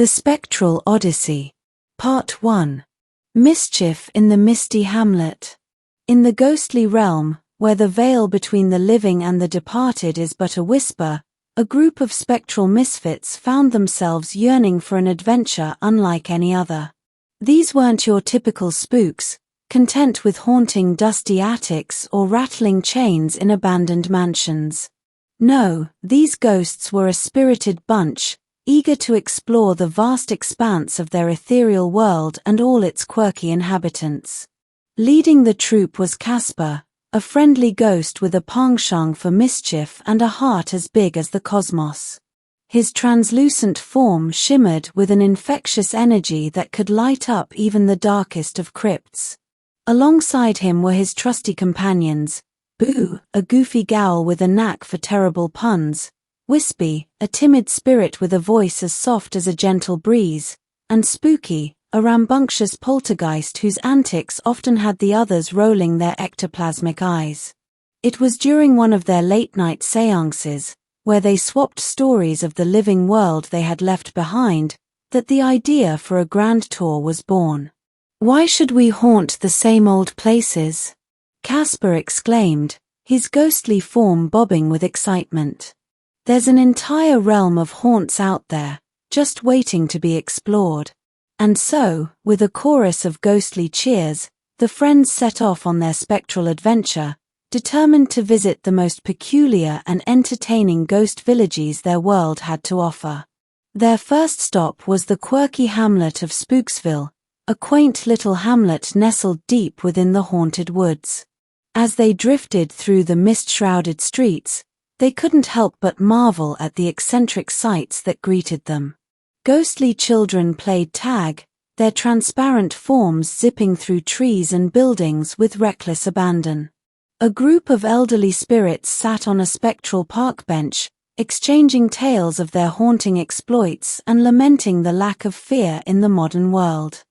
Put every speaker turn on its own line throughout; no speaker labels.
The Spectral Odyssey. Part 1. Mischief in the Misty Hamlet. In the ghostly realm, where the veil between the living and the departed is but a whisper, a group of spectral misfits found themselves yearning for an adventure unlike any other. These weren't your typical spooks, content with haunting dusty attics or rattling chains in abandoned mansions. No, these ghosts were a spirited bunch, eager to explore the vast expanse of their ethereal world and all its quirky inhabitants. Leading the troupe was Casper, a friendly ghost with a penchant for mischief and a heart as big as the cosmos. His translucent form shimmered with an infectious energy that could light up even the darkest of crypts. Alongside him were his trusty companions, Boo, a goofy gal with a knack for terrible puns, Wispy, a timid spirit with a voice as soft as a gentle breeze, and Spooky, a rambunctious poltergeist whose antics often had the others rolling their ectoplasmic eyes. It was during one of their late-night séances, where they swapped stories of the living world they had left behind, that the idea for a grand tour was born. "Why should we haunt the same old places?" Casper exclaimed, his ghostly form bobbing with excitement. "There's an entire realm of haunts out there, just waiting to be explored." And so, with a chorus of ghostly cheers, the friends set off on their spectral adventure, determined to visit the most peculiar and entertaining ghost villages their world had to offer. Their first stop was the quirky hamlet of Spooksville, a quaint little hamlet nestled deep within the haunted woods. As they drifted through the mist-shrouded streets, they couldn't help but marvel at the eccentric sights that greeted them. Ghostly children played tag, their transparent forms zipping through trees and buildings with reckless abandon. A group of elderly spirits sat on a spectral park bench, exchanging tales of their haunting exploits and lamenting the lack of fear in the modern world.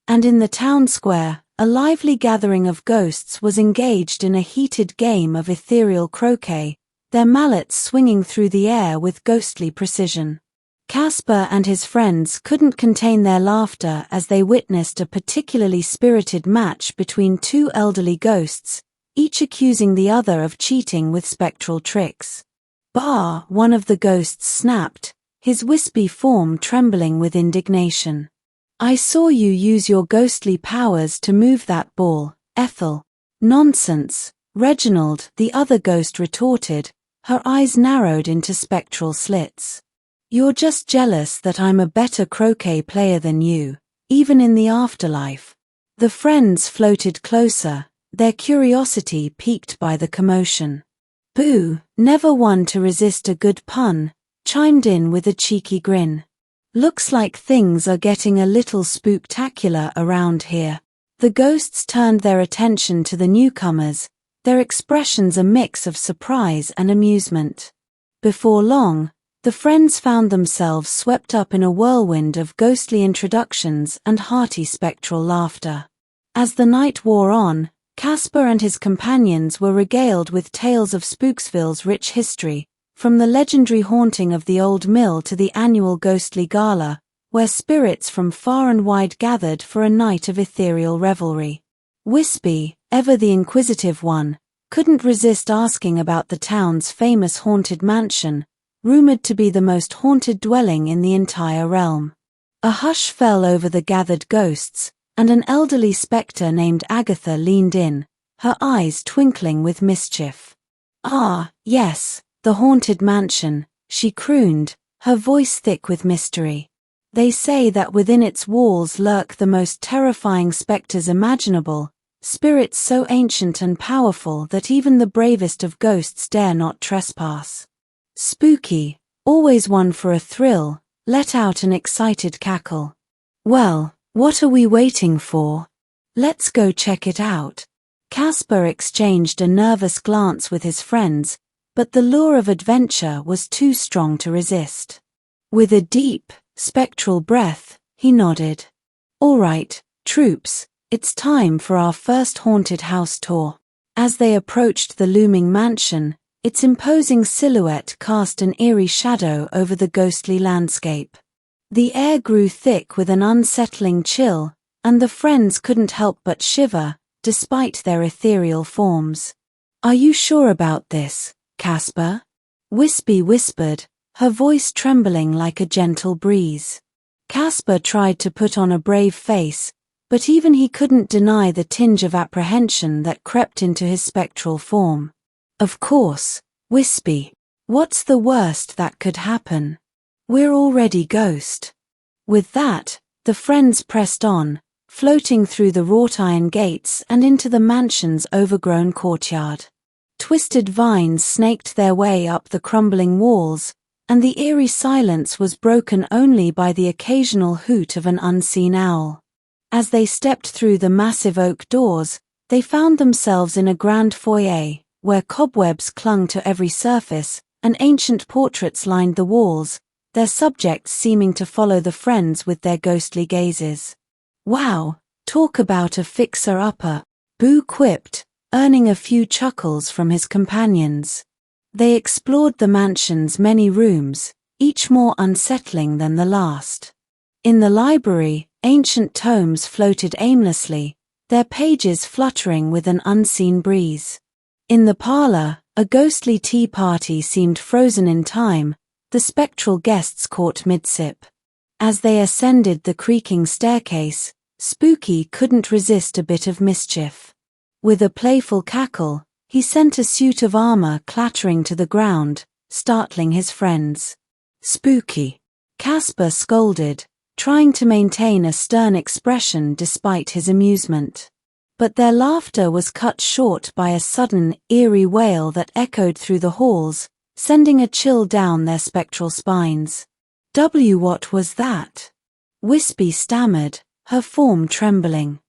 And in the town square, a lively gathering of ghosts was engaged in a heated game of ethereal croquet, their mallets swinging through the air with ghostly precision. Casper and his friends couldn't contain their laughter as they witnessed a particularly spirited match between two elderly ghosts, each accusing the other of cheating with spectral tricks. "Bah!" one of the ghosts snapped, his wispy form trembling with indignation. "I saw you use your ghostly powers to move that ball, Ethel." "Nonsense, Reginald," the other ghost retorted, her eyes narrowed into spectral slits. "You're just jealous that I'm a better croquet player than you, even in the afterlife." The friends floated closer, their curiosity piqued by the commotion. Boo, never one to resist a good pun, chimed in with a cheeky grin. "Looks like things are getting a little spooktacular around here." The ghosts turned their attention to the newcomers, their expressions a mix of surprise and amusement. Before long, the friends found themselves swept up in a whirlwind of ghostly introductions and hearty spectral laughter. As the night wore on, Casper and his companions were regaled with tales of Spooksville's rich history, from the legendary haunting of the old mill to the annual ghostly gala, where spirits from far and wide gathered for a night of ethereal revelry. Wispy, ever the inquisitive one, couldn't resist asking about the town's famous haunted mansion, rumored to be the most haunted dwelling in the entire realm. A hush fell over the gathered ghosts, and an elderly spectre named Agatha leaned in, her eyes twinkling with mischief. "Ah, yes, the haunted mansion," she crooned, her voice thick with mystery. "They say that within its walls lurk the most terrifying spectres imaginable, spirits so ancient and powerful that even the bravest of ghosts dare not trespass." Spooky, always one for a thrill, let out an excited cackle. "Well, what are we waiting for? Let's go check it out." Casper exchanged a nervous glance with his friends, but the lure of adventure was too strong to resist. With a deep, spectral breath, he nodded. "All right, troops, it's time for our first haunted house tour." As they approached the looming mansion, its imposing silhouette cast an eerie shadow over the ghostly landscape. The air grew thick with an unsettling chill, and the friends couldn't help but shiver, despite their ethereal forms. "Are you sure about this, Casper?" Wispy whispered, her voice trembling like a gentle breeze. Casper tried to put on a brave face, but even he couldn't deny the tinge of apprehension that crept into his spectral form. "Of course, Wispy. What's the worst that could happen? We're already ghost." With that, the friends pressed on, floating through the wrought iron gates and into the mansion's overgrown courtyard. Twisted vines snaked their way up the crumbling walls, and the eerie silence was broken only by the occasional hoot of an unseen owl. As they stepped through the massive oak doors, they found themselves in a grand foyer, where cobwebs clung to every surface, and ancient portraits lined the walls, their subjects seeming to follow the friends with their ghostly gazes. "Wow, talk about a fixer-upper," Boo quipped, earning a few chuckles from his companions. They explored the mansion's many rooms, each more unsettling than the last. In the library, ancient tomes floated aimlessly, their pages fluttering with an unseen breeze. In the parlor, a ghostly tea party seemed frozen in time, the spectral guests caught mid-sip. As they ascended the creaking staircase, Spooky couldn't resist a bit of mischief. With a playful cackle, he sent a suit of armor clattering to the ground, startling his friends. "Spooky," Casper scolded, trying to maintain a stern expression despite his amusement. But their laughter was cut short by a sudden, eerie wail that echoed through the halls, sending a chill down their spectral spines. What was that?" Wispy stammered, her form trembling.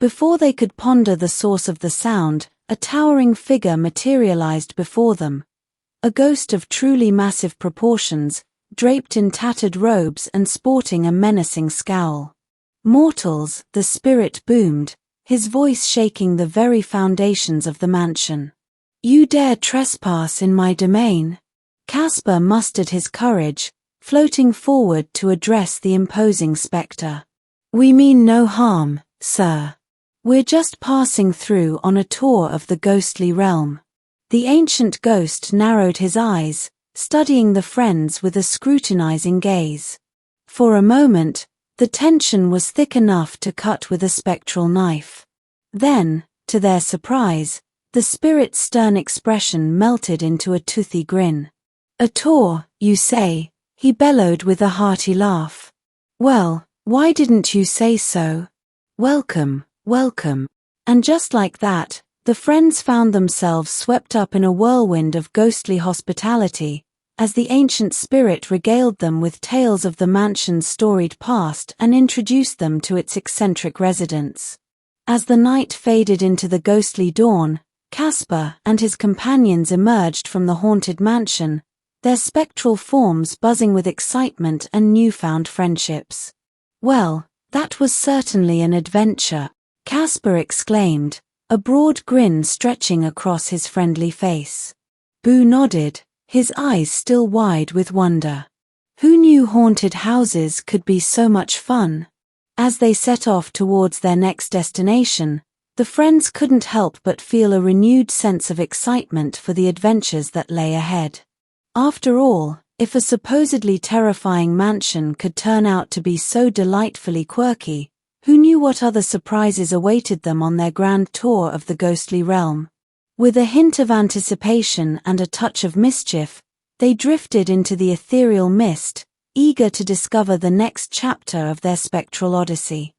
Before they could ponder the source of the sound, a towering figure materialized before them. A ghost of truly massive proportions, draped in tattered robes and sporting a menacing scowl. "Mortals," the spirit boomed, his voice shaking the very foundations of the mansion. "You dare trespass in my domain?" Casper mustered his courage, floating forward to address the imposing spectre. "We mean no harm, sir. We're just passing through on a tour of the ghostly realm." The ancient ghost narrowed his eyes, studying the friends with a scrutinizing gaze. For a moment, the tension was thick enough to cut with a spectral knife. Then, to their surprise, the spirit's stern expression melted into a toothy grin. "A tour, you say?" he bellowed with a hearty laugh. "Well, why didn't you say so? Welcome, welcome." And just like that, the friends found themselves swept up in a whirlwind of ghostly hospitality, as the ancient spirit regaled them with tales of the mansion's storied past and introduced them to its eccentric residents. As the night faded into the ghostly dawn, Casper and his companions emerged from the haunted mansion, their spectral forms buzzing with excitement and newfound friendships. "Well, that was certainly an adventure," Casper exclaimed, a broad grin stretching across his friendly face. Boo nodded, his eyes still wide with wonder. Who knew haunted houses could be so much fun? As they set off towards their next destination, the friends couldn't help but feel a renewed sense of excitement for the adventures that lay ahead. After all, if a supposedly terrifying mansion could turn out to be so delightfully quirky, who knew what other surprises awaited them on their grand tour of the ghostly realm? With a hint of anticipation and a touch of mischief, they drifted into the ethereal mist, eager to discover the next chapter of their spectral odyssey.